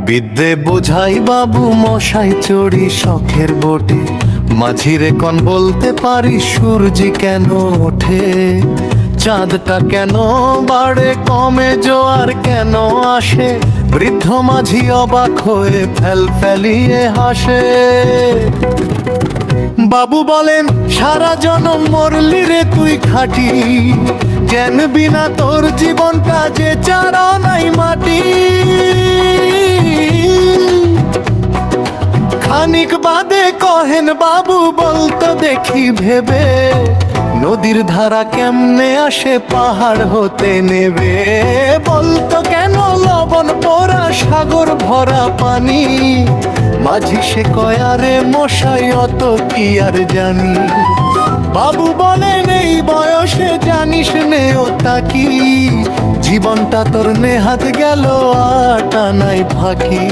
বিদ্যে বোঝাই বাবু মশাই চড়ি শখের বোটে, মাঝিরে কন বলতে পারি সূর্যি কেন ওঠে, চাঁদটা কেন বাড়ে কমে জোয়ার কেন আসে, বৃদ্ধ মাঝি অবাক হয়ে ফেল ফেলিয়ে হাসে। বাবু বলেন সারা জনম মরলি রে তুই খাটি, জ্ঞান বিনা তোর জীবনটা যে চারা নাই মাটি। খানিক বাদে কহেন বাবু বলতো দেখি ভেবে, নদীর ধারা কেমনে আসে পাহাড় হতে নেবে, বলতো কেন লবণ পোড়া সাগর ভরা পানি, মাঝি সে কয়ারে মশাই অত কি আর জানি। বাবু বলেন এই বয়সে জানিস নে ওটা কি, জীবনটা তোর নেহাত গেল আটা নাই ফাঁকি।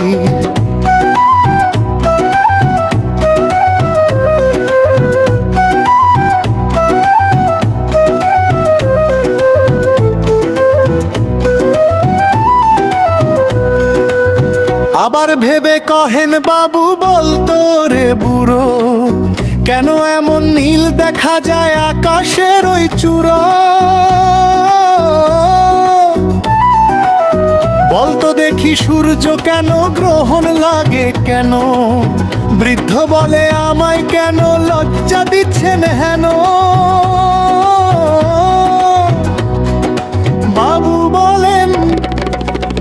আবার ভেবে কহেন বাবু বলতো রে বুড়ো, কেন এমন নীল দেখা যায় আকাশের ওই চূড়ো, বলতো দেখি সূর্য কেন গ্রহণ লাগে কেন, বৃদ্ধ বলে আমায় কেন লজ্জা দিচ্ছেন হেন। বাবু বলেন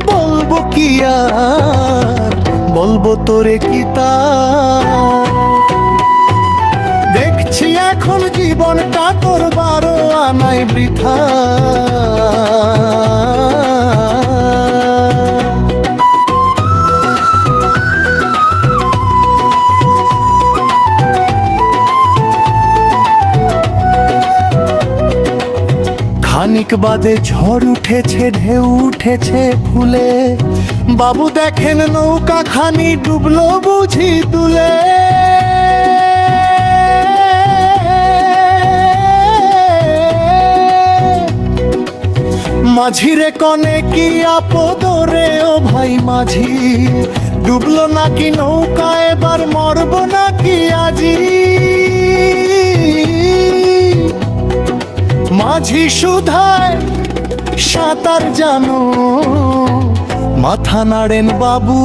বলবো কি আর বলবো তোরে কি তা, দেখছি এখন জীবনটা তোর 12 আনাই বৃথা। খানিক বাদে ঝড় উঠেছে ঢেউ উঠেছে ফুলে, বাবু দেখেন নৌকা খানি ডুবলো বুঝি তুলে। মাঝিরে কনে কি আপদ রে ও ভাই মাঝি, ডুবলো নাকি নৌকা এবার মরবো নাকি আজি। মাঝি সুধায় সাঁতার জানো, মাথা নাড়েন বাবু।